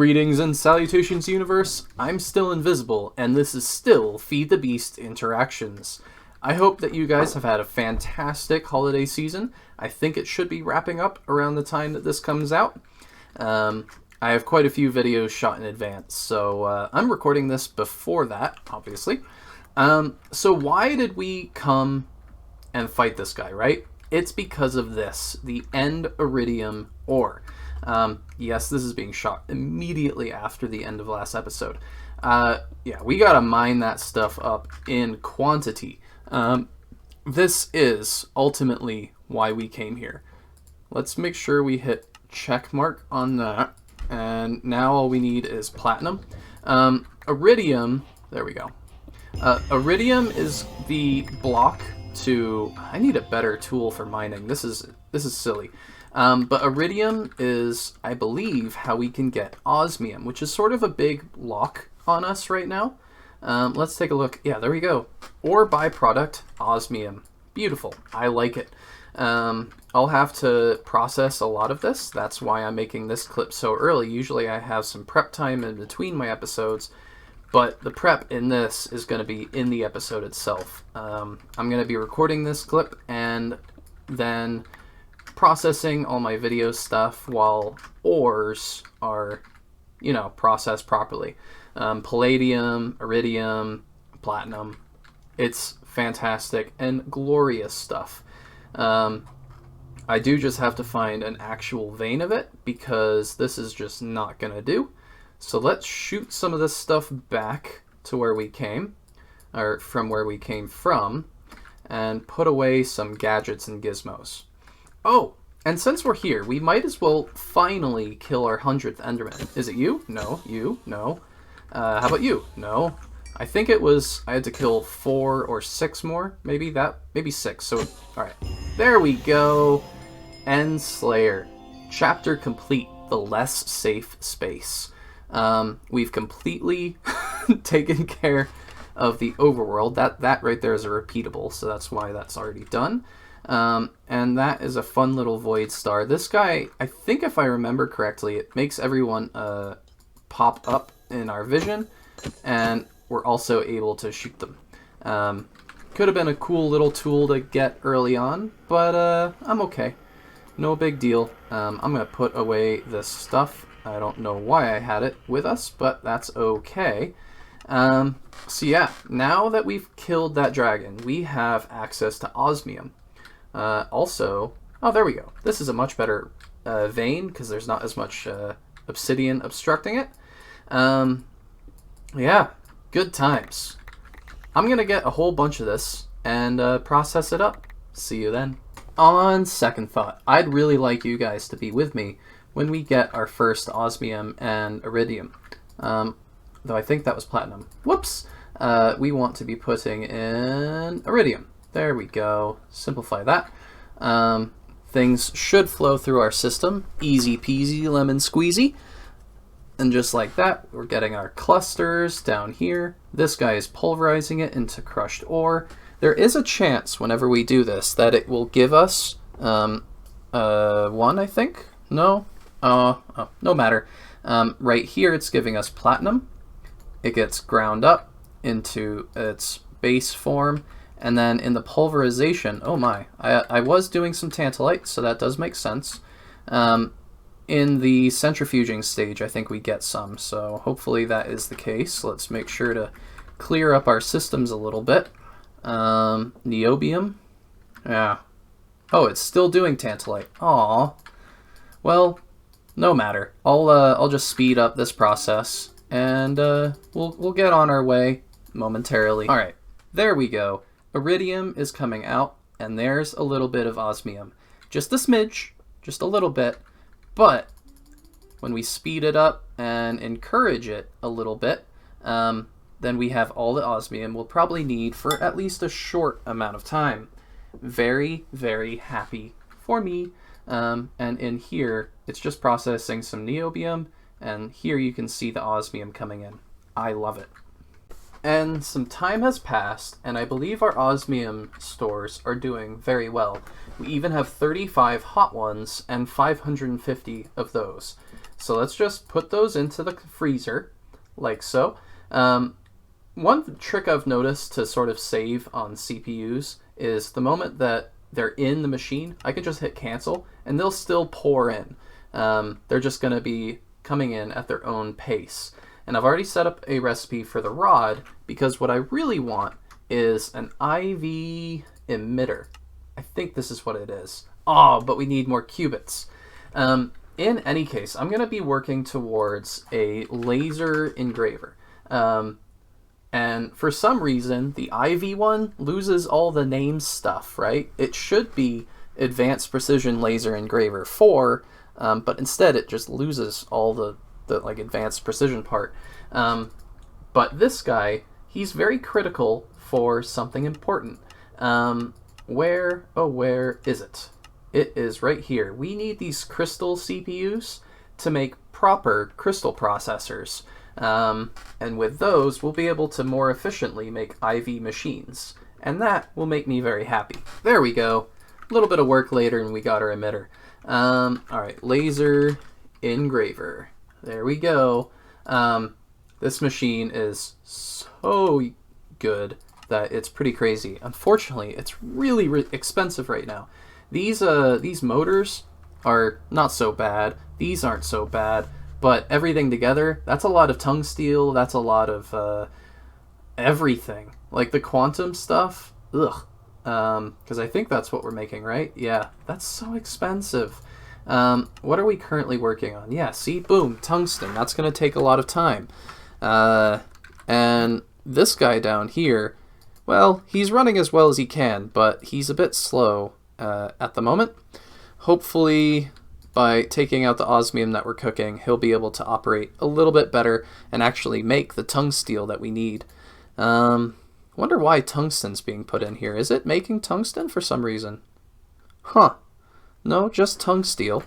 Greetings and salutations, universe. I'm still invisible, and this is still Feed the Beast Interactions. I hope that you guys have had a fantastic holiday season. I think it should be wrapping up around the time that this comes out. I have quite a few videos shot in advance, so I'm recording this before that, obviously. So why did we come and fight this guy, right? It's because of this, the end Iridium ore. Yes, this is being shot immediately after the end of last episode. Yeah, we gotta mine that stuff up in quantity. This is ultimately why we came here. Let's make sure we hit check mark on that. And now all we need is platinum. Iridium, there we go. Iridium is the block to, I need a better tool for mining. This is silly. But Iridium is, I believe, how we can get Osmium, which is sort of a big lock on us right now. Let's take a look. Yeah, there we go. Ore byproduct, Osmium. Beautiful. I like it. I'll have to process a lot of this. That's why I'm making this clip so early. Usually I have some prep time in between my episodes, but the prep in this is going to be in the episode itself. I'm going to be recording this clip and then processing all my video stuff while ores are, you know, processed properly. Palladium, iridium, platinum. It's fantastic and glorious stuff. I do just have to find an actual vein of it because this is just not gonna do. So let's shoot some of this stuff back to where we came, or from where we came from, and put away some gadgets and gizmos. Oh, and since we're here, we might as well finally kill our 100th Enderman. Is it you? No. You? No. How about you? No. I think it was, I had to kill 4 or 6 more. Maybe 6. So, alright. There we go. End Slayer. Chapter complete. The less safe space. We've completely taken care of the overworld. That right there is a repeatable, so that's why that's already done. And that is a fun little void star. This guy, I think if I remember correctly, it makes everyone pop up in our vision, and we're also able to shoot them. Could have been a cool little tool to get early on, but I'm okay. No big deal. I'm going to put away this stuff. I don't know why I had it with us, but that's okay. So yeah, now that we've killed that dragon, we have access to osmium. Also, oh, there we go. This is a much better vein because there's not as much obsidian obstructing it. Yeah, good times. I'm going to get a whole bunch of this and process it up. See you then. On second thought, I'd really like you guys to be with me when we get our first osmium and iridium. Though I think that was platinum. Whoops! We want to be putting in iridium. There we go. Simplify that. Things should flow through our system. Easy peasy lemon squeezy. And just like that, we're getting our clusters down here. This guy is pulverizing it into crushed ore. There is a chance whenever we do this that it will give us 1, I think? No? No matter. Right here it's giving us platinum. It gets ground up into its base form. And then in the pulverization, oh my, I was doing some tantalite, so that does make sense. In the centrifuging stage, I think we get some, so hopefully that is the case. Let's make sure to clear up our systems a little bit. Niobium? Yeah. Oh, it's still doing tantalite. Aw. Well, no matter. I'll just speed up this process, and we'll get on our way momentarily. All right, there we go. Iridium is coming out, and there's a little bit of osmium. Just a smidge, just a little bit, but when we speed it up and encourage it a little bit, then we have all the osmium we'll probably need for at least a short amount of time. Very, very happy for me. And in here, it's just processing some niobium, and here you can see the osmium coming in. I love it. And some time has passed, and I believe our osmium stores are doing very well. We even have 35 hot ones and 550 of those. So let's just put those into the freezer, like so. One trick I've noticed to sort of save on CPUs is the moment that they're in the machine, I can just hit cancel, and they'll still pour in. They're just going to be coming in at their own pace. And I've already set up a recipe for the rod, because what I really want is an IV emitter. I think this is what it is. Oh, but we need more qubits. In any case, I'm going to be working towards a laser engraver. And for some reason, the IV one loses all the name stuff, right? It should be Advanced Precision Laser Engraver 4, but instead it just loses all the like advanced precision part. But this guy, he's very critical for something important. Where is it? It is right here. We need these crystal CPUs to make proper crystal processors. And with those, we'll be able to more efficiently make IV machines. And that will make me very happy. There we go. A little bit of work later and we got our emitter. Alright, laser engraver. There we go. This machine is so good that it's pretty crazy. Unfortunately, it's really expensive right now. These motors are not so bad. These aren't so bad. But everything together, that's a lot of tungsteel. That's a lot of everything. Like the quantum stuff, ugh. Because I think that's what we're making, right? Yeah, that's so expensive. What are we currently working on? Yeah, see, boom, tungsten. That's going to take a lot of time. And this guy down here, well, he's running as well as he can, but he's a bit slow at the moment. Hopefully, by taking out the osmium that we're cooking, he'll be able to operate a little bit better and actually make the tungsteel that we need. Wonder why tungsten's being put in here. Is it making tungsten for some reason? Huh. No, just tungsteel.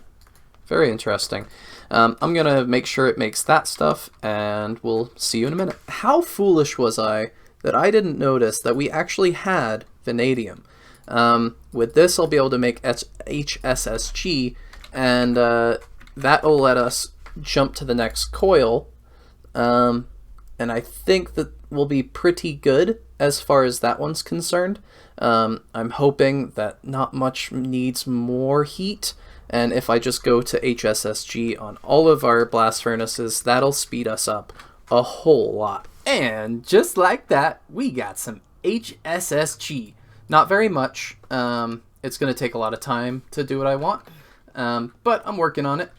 Very interesting. I'm going to make sure it makes that stuff, and we'll see you in a minute. How foolish was I that I didn't notice that we actually had vanadium? With this, I'll be able to make HSSG, and that'll let us jump to the next coil. And I think that will be pretty good as far as that one's concerned. I'm hoping that not much needs more heat, and if I just go to HSSG on all of our blast furnaces, that'll speed us up a whole lot. And just like that, we got some HSSG. Not very much. It's going to take a lot of time to do what I want, but I'm working on it.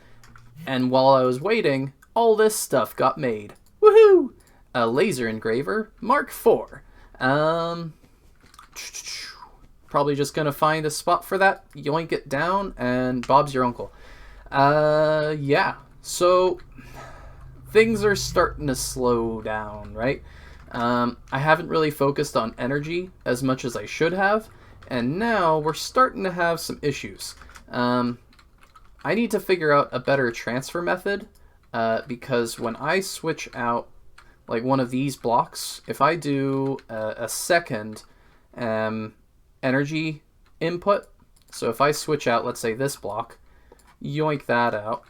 And while I was waiting, all this stuff got made. Woohoo! A laser engraver Mark IV. Probably just gonna find a spot for that, yoink it down, and Bob's your uncle. Yeah, so things are starting to slow down, right? I haven't really focused on energy as much as I should have, and now we're starting to have some issues. I need to figure out a better transfer method, because when I switch out like one of these blocks, if I do a second energy input, so if I switch out, let's say this block, yoink that out,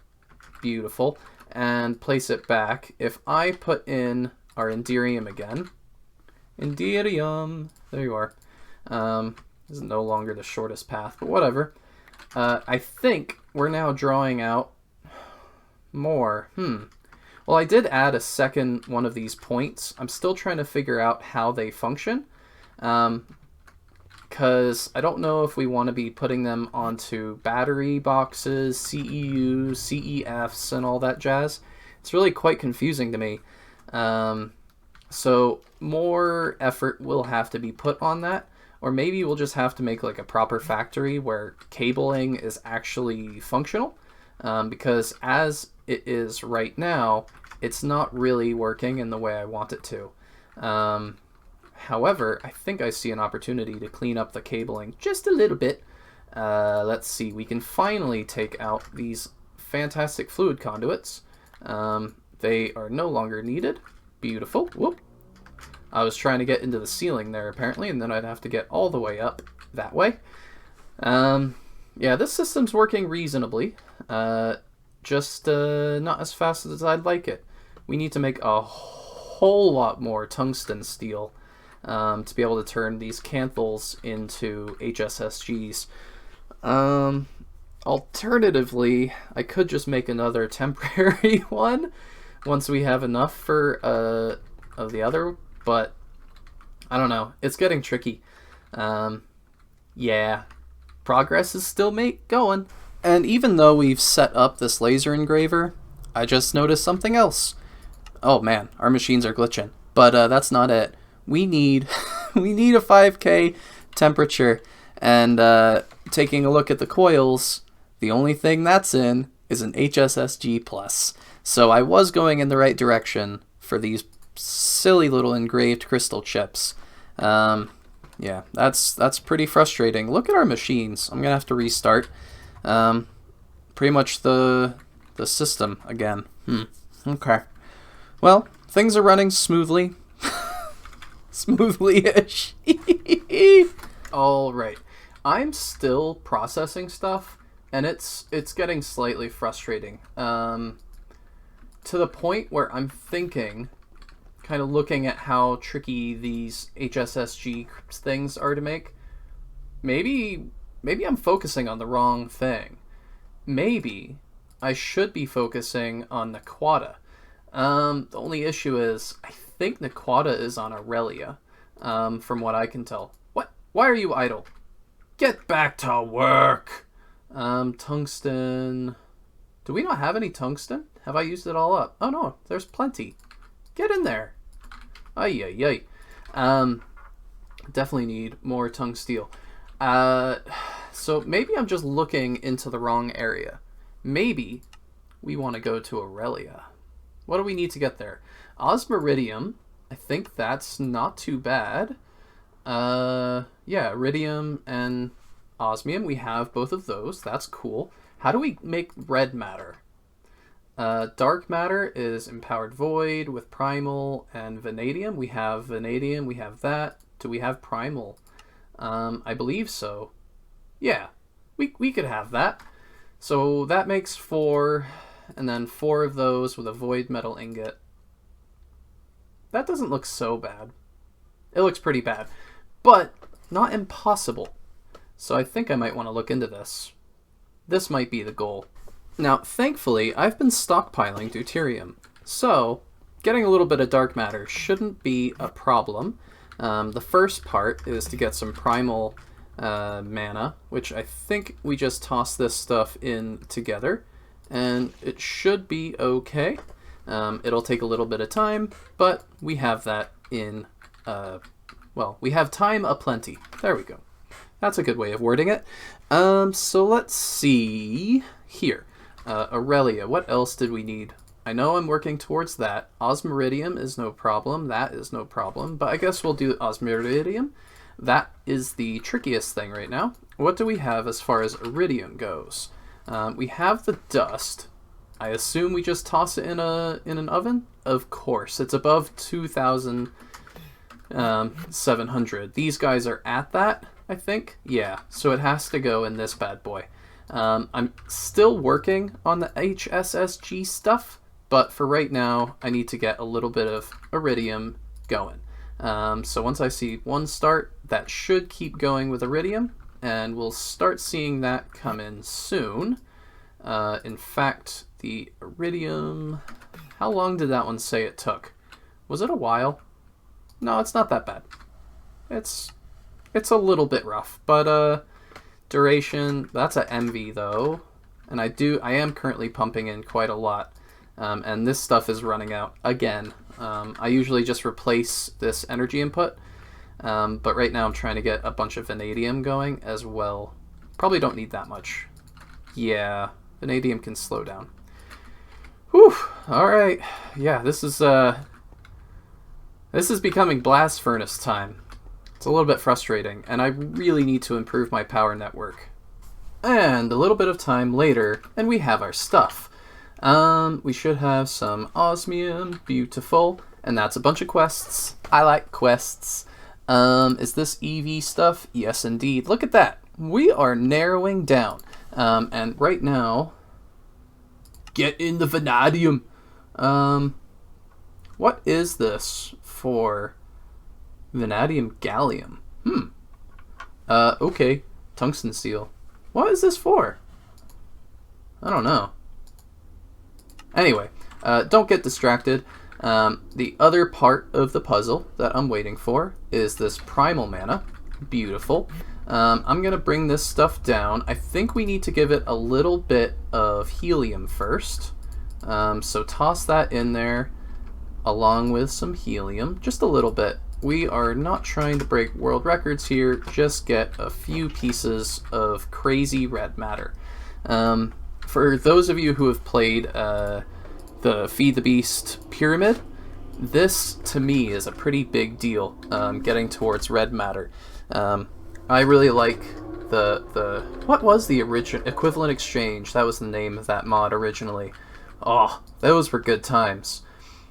beautiful, and place it back. If I put in our Indirium again, Indirium, there you are. This is no longer the shortest path, but whatever. I think we're now drawing out more. Well, I did add a second one of these points. I'm still trying to figure out how they function, because I don't know if we want to be putting them onto battery boxes, CEUs, CEFs, and all that jazz. It's really quite confusing to me. So more effort will have to be put on that, or maybe we'll just have to make like a proper factory where cabling is actually functional, because as it is right now, it's not really working in the way I want it to. However, I think I see an opportunity to clean up the cabling just a little bit. Let's see, we can finally take out these fantastic fluid conduits. They are no longer needed. Beautiful. Whoop. I was trying to get into the ceiling there apparently, and then I'd have to get all the way up that way. Yeah, this system's working reasonably. just not as fast as I'd like it. We need to make a whole lot more tungsten steel to be able to turn these canthals into HSSGs. Alternatively, I could just make another temporary one once we have enough for of the other, but I don't know. It's getting tricky. Yeah, progress is still going. And even though we've set up this laser engraver, I just noticed something else. Oh man, our machines are glitching. But that's not it. We need we need a 5K temperature, and taking a look at the coils, the only thing that's in is an HSSG+. So I was going in the right direction for these silly little engraved crystal chips. Yeah, that's pretty frustrating. Look at our machines. I'm gonna have to restart. Pretty much the system again. Okay. Well, things are running smoothly. Smoothly-ish. All right. I'm still processing stuff, and it's getting slightly frustrating. To the point where I'm thinking, kind of looking at how tricky these HSSG things are to make, maybe I'm focusing on the wrong thing. Maybe I should be focusing on Naquata. The only issue is I think Naquata is on Aurellia, from what I can tell. What? Why are you idle? Get back to work! Tungsten... Do we not have any tungsten? Have I used it all up? Oh no, there's plenty. Get in there. Ay, ay, ay. Definitely need more tungsteel. So maybe I'm just looking into the wrong area. Maybe we want to go to Aurellia. What do we need to get there? Osmiridium. I think that's not too bad. Yeah, Iridium and Osmium. We have both of those. That's cool. How do we make red matter? Dark matter is empowered void with primal and vanadium. We have vanadium. We have that. Do we have primal? I believe so. Yeah, we could have that. So that makes 4, and then 4 of those with a void metal ingot. That doesn't look so bad. It looks pretty bad, but not impossible. So I think I might want to look into this. This might be the goal. Now, thankfully, I've been stockpiling deuterium, so getting a little bit of dark matter shouldn't be a problem. The first part is to get some primal mana, which I think we just toss this stuff in together, and it should be okay. It'll take a little bit of time, but we have that in, well, we have time aplenty. There we go. That's a good way of wording it. So let's see here. Aurellia, what else did we need? I know I'm working towards that. Osmiridium is no problem. That is no problem. But I guess we'll do Osmiridium. That is the trickiest thing right now. What do we have as far as Iridium goes? We have the dust. I assume we just toss it in an oven? Of course. It's above 2,700. These guys are at that, I think. Yeah, so it has to go in this bad boy. I'm still working on the HSSG stuff, but for right now, I need to get a little bit of Iridium going. So once I see one start, that should keep going with Iridium, and we'll start seeing that come in soon. In fact, the Iridium... How long did that one say it took? Was it a while? No, it's not that bad. It's a little bit rough, but duration, that's a MV though, and I am currently pumping in quite a lot, and this stuff is running out again. I usually just replace this energy input, but right now I'm trying to get a bunch of vanadium going as well. Probably don't need that much. Yeah, vanadium can slow down. Whew, alright. Yeah, this is becoming blast furnace time. It's a little bit frustrating, and I really need to improve my power network. And a little bit of time later, and we have our stuff. We should have some osmium, beautiful, and that's a bunch of quests. I like quests. Is this EV stuff? Yes, indeed. Look at that. We are narrowing down. And right now, Get in the vanadium. What is this for? Vanadium gallium. Okay. Tungsten steel. What is this for? I don't know. Anyway, don't get distracted. The other part of the puzzle that I'm waiting for is this primal mana. Beautiful. I'm going to bring this stuff down. I think we need to give it a little bit of helium first. So toss that in there along with some helium. Just a little bit. We are not trying to break world records here. Just get a few pieces of crazy red matter. For those of you who have played the Feed the Beast pyramid, this to me is a pretty big deal, getting towards red matter. I really like what was the original equivalent exchange? That was the name of that mod originally. Oh, those were good times.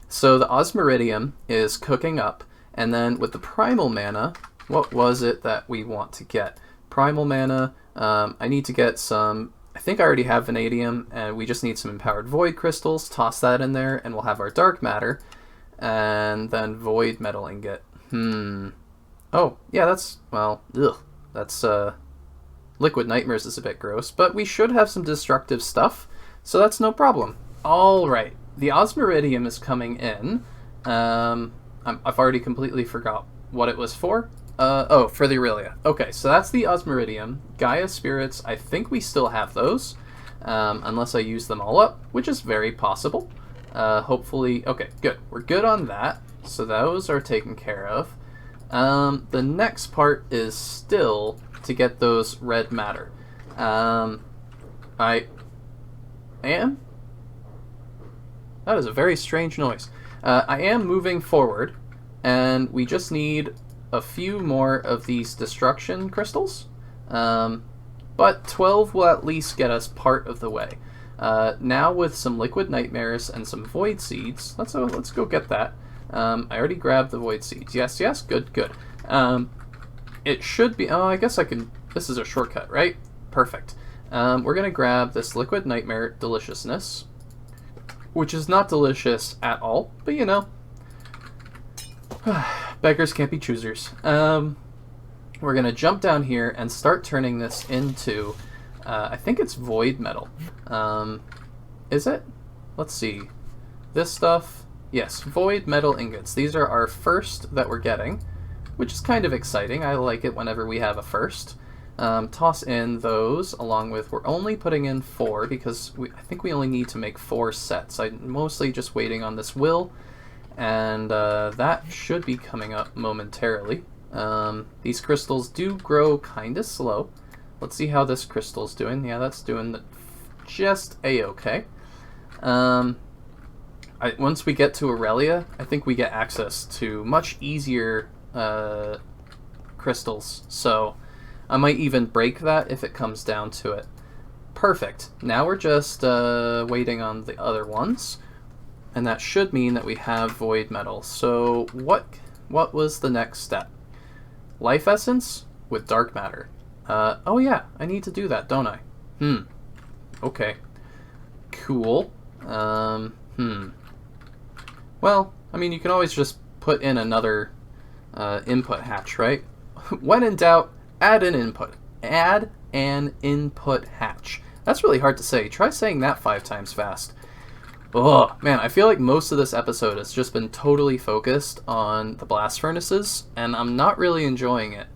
So the Osmiridium is cooking up, and then with the primal mana, what was it that we want to get? Primal mana, I need to get some, I think I already have vanadium, and we just need some empowered void crystals. Toss that in there, and we'll have our dark matter, and then void metal ingot. Oh, yeah, that's, well, ugh. That's, Liquid Nightmares is a bit gross, but we should have some destructive stuff, so that's no problem. Alright, the Osmiridium is coming in. I've already completely forgot what it was for. Oh, for the Aurelia. Okay, so that's the Osmiridium. Gaia Spirits, I think we still have those, unless I use them all up, which is very possible. Hopefully, okay, good. We're good on that, so those are taken care of. The next part is still to get those red matter. I am? That is a very strange noise. I am moving forward, and we just need a few more of these destruction crystals. But 12 will at least get us part of the way. Now with some Liquid Nightmares and some Void Seeds, let's go get that. I already grabbed the Void Seeds. Yes, good. It should be, oh, I guess I can, this is a shortcut, right? Perfect. We're going to grab this Liquid Nightmare Deliciousness, which is not delicious at all, but you know, beggars can't be choosers. We're going to jump down here and start turning this into, I think it's void metal. Is it? Let's see. This stuff, yes, void metal ingots. These are our first that we're getting, which is kind of exciting. I like it whenever we have a first. Toss in those along with, we're only putting in 4 because I think we only need to make 4 sets. I'm mostly just waiting on this will, and that should be coming up momentarily. These crystals do grow kind of slow. Let's see how this crystal's doing. Yeah, that's doing just a-okay. Once we get to Aurelia, I think we get access to much easier crystals, so I might even break that if it comes down to it. Perfect. Now we're just waiting on the other ones, and that should mean that we have void metal. So what was the next step? Life essence with dark matter. Oh yeah, I need to do that, don't I? Okay. Cool. Well, I mean, you can always just put in another input hatch, right? When in doubt, add an input. Add an input hatch. That's really hard to say. Try saying that 5 times fast. Oh, man, I feel like most of this episode has just been totally focused on the blast furnaces, and I'm not really enjoying it.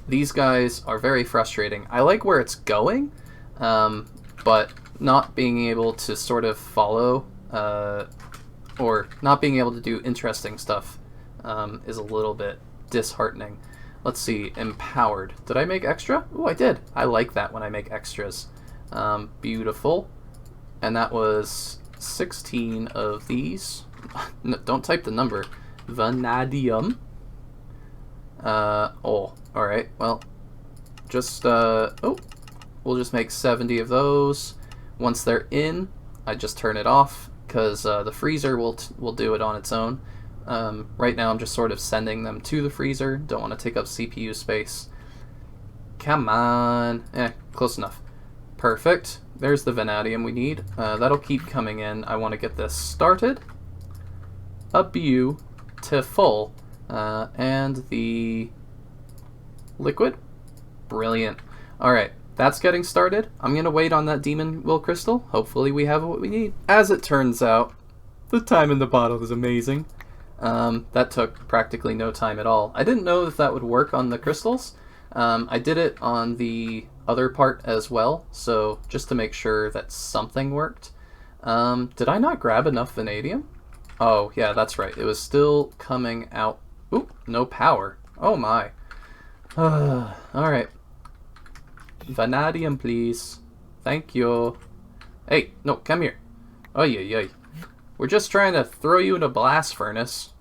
These guys are very frustrating. I like where it's going, but not being able to sort of follow, or not being able to do interesting stuff is a little bit disheartening. Let's see, empowered. Did I make extra? Oh, I did. I like that when I make extras. Beautiful. And that was 16 of these. No, don't type the number. Vanadium. Oh, alright. Well, just, we'll just make 70 of those. Once they're in, I just turn it off, because the freezer will do it on its own. Right now I'm just sort of sending them to the freezer. Don't want to take up CPU space. Come on. Close enough. Perfect. there's the vanadium we need. That'll keep coming in. I want to get this started. A beautiful. And the liquid. Brilliant. Alright, that's getting started. I'm going to wait on that demon will crystal. Hopefully we have what we need. As it turns out, the time in the bottle is amazing. That took practically no time at all. I didn't know if that would work on the crystals. I did it on the other part as well, so just to make sure that something worked. Did I not grab enough vanadium? Oh, yeah, that's right. It was still coming out. Oop, no power. Oh my. Alright. Vanadium, please. Thank you. Hey, no, come here. Oy. We're just trying to throw you in a blast furnace.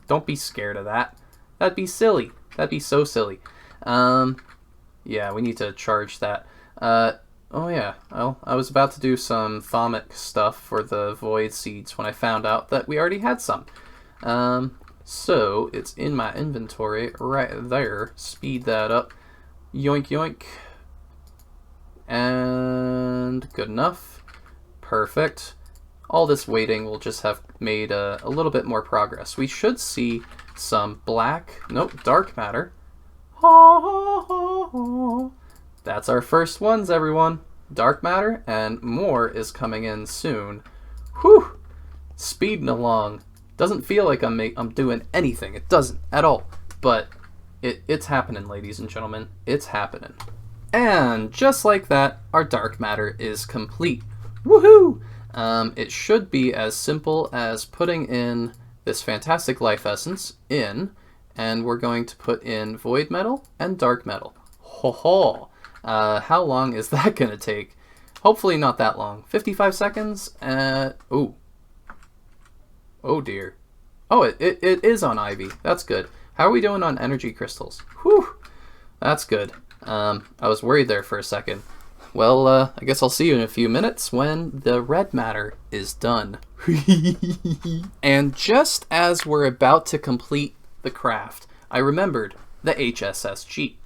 Don't be scared of that. That'd be silly. That'd be so silly. Yeah, we need to charge that. Oh yeah, well, I was about to do some thaumic stuff for the void seeds when I found out that we already had some. So it's in my inventory right there. Speed that up. Yoink, yoink. And good enough. Perfect. All this waiting will just have made a little bit more progress. We should see some dark matter. That's our first ones, everyone. Dark matter, and more is coming in soon. Whew! Speeding along. Doesn't feel like I'm doing anything. It doesn't at all. But it's happening, ladies and gentlemen. It's happening. And just like that, our dark matter is complete. Woohoo! It should be as simple as putting in this fantastic life essence in, and we're going to put in void metal and dark metal. Ho ho! How long is that gonna take? Hopefully not that long. 55 seconds? Ooh. Oh dear. Oh, it is on Ivy. That's good. How are we doing on energy crystals? Whew! That's good. I was worried there for a second. Well, I guess I'll see you in a few minutes when the red matter is done. And just as we're about to complete the craft, I remembered the HSSG.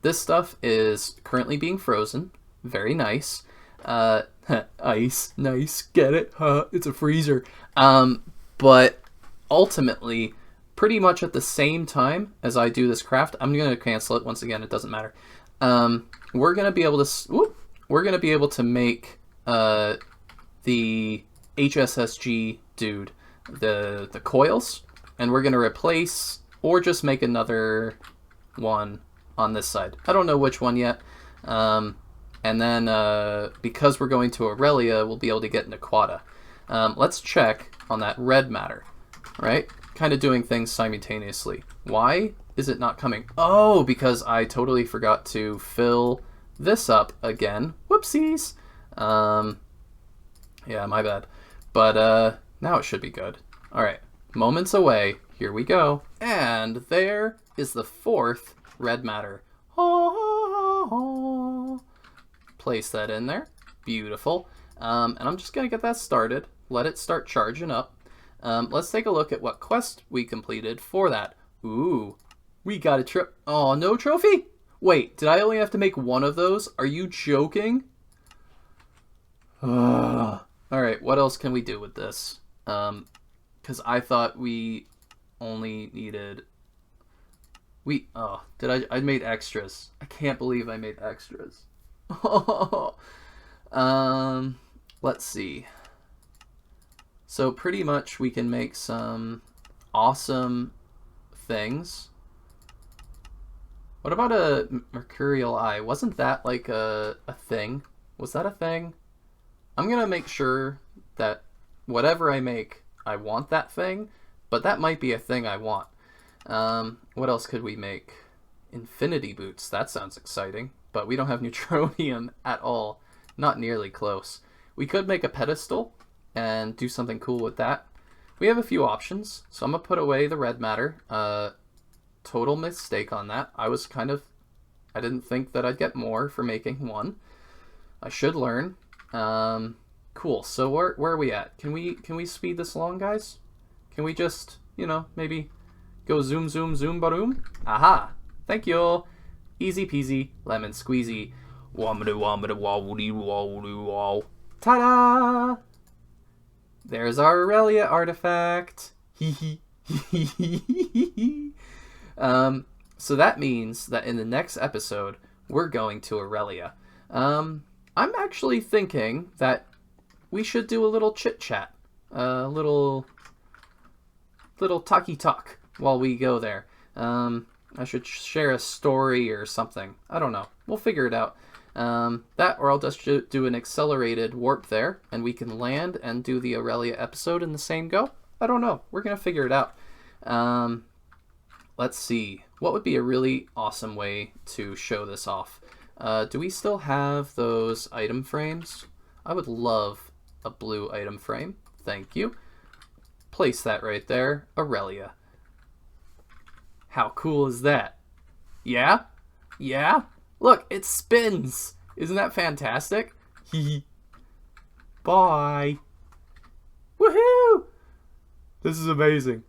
This stuff is currently being frozen. Very nice. Ice. Nice. Get it? It's a freezer. But ultimately, pretty much at the same time as I do this craft, I'm going to cancel it once again. It doesn't matter. We're going to be able to make the HSSG dude, the coils, and we're going to replace or just make another one on this side. I don't know which one yet. And then because we're going to Aurellia, we'll be able to get into Quada. Let's check on that red matter, right? Kind of doing things simultaneously. Why is it not coming? Oh, because I totally forgot to fill this up again. Whoopsies. Yeah, my bad. But now it should be good. All right, moments away. Here we go. And there is the fourth red matter. Place that in there. Beautiful. And I'm just going to get that started. Let it start charging up. Let's take a look at what quest we completed for that. Ooh, we got a trip. Oh, no trophy? Wait, did I only have to make one of those? Are you joking? Alright, what else can we do with this? Because I thought we only needed... I made extras. I can't believe I made extras. Let's see. So pretty much we can make some awesome things. What about a mercurial eye? Wasn't that like a thing? Was that a thing? I'm gonna make sure that whatever I make, I want that thing, but that might be a thing I want. What else could we make? Infinity boots. That sounds exciting, but we don't have neutronium at all. Not nearly close. We could make a pedestal and do something cool with that. We have a few options, so I'm gonna put away the red matter. Total mistake on that. I didn't think that I'd get more for making one. I should learn. Cool. So where are we at? Can we speed this along, guys? Can we just, maybe go zoom, zoom, zoom, ba-doom? Aha! Thank you. Easy peasy, lemon squeezy. Ta-da! There's our Aurellia Artifact. So that means that in the next episode, we're going to Aurellia. I'm actually thinking that we should do a little chit-chat. A little talky-talk while we go there. I should share a story or something. I don't know. We'll figure it out. That, or I'll just do an accelerated warp there, and we can land and do the Aurellia episode in the same go. I don't know. We're going to figure it out. Let's see. What would be a really awesome way to show this off? Do we still have those item frames? I would love a blue item frame. Thank you. Place that right there. Aurellia. How cool is that? Yeah? Yeah? Look, it spins! Isn't that fantastic? Hee. Bye! Woohoo! This is amazing.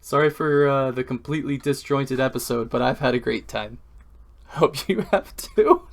Sorry for the completely disjointed episode, but I've had a great time. Hope you have too.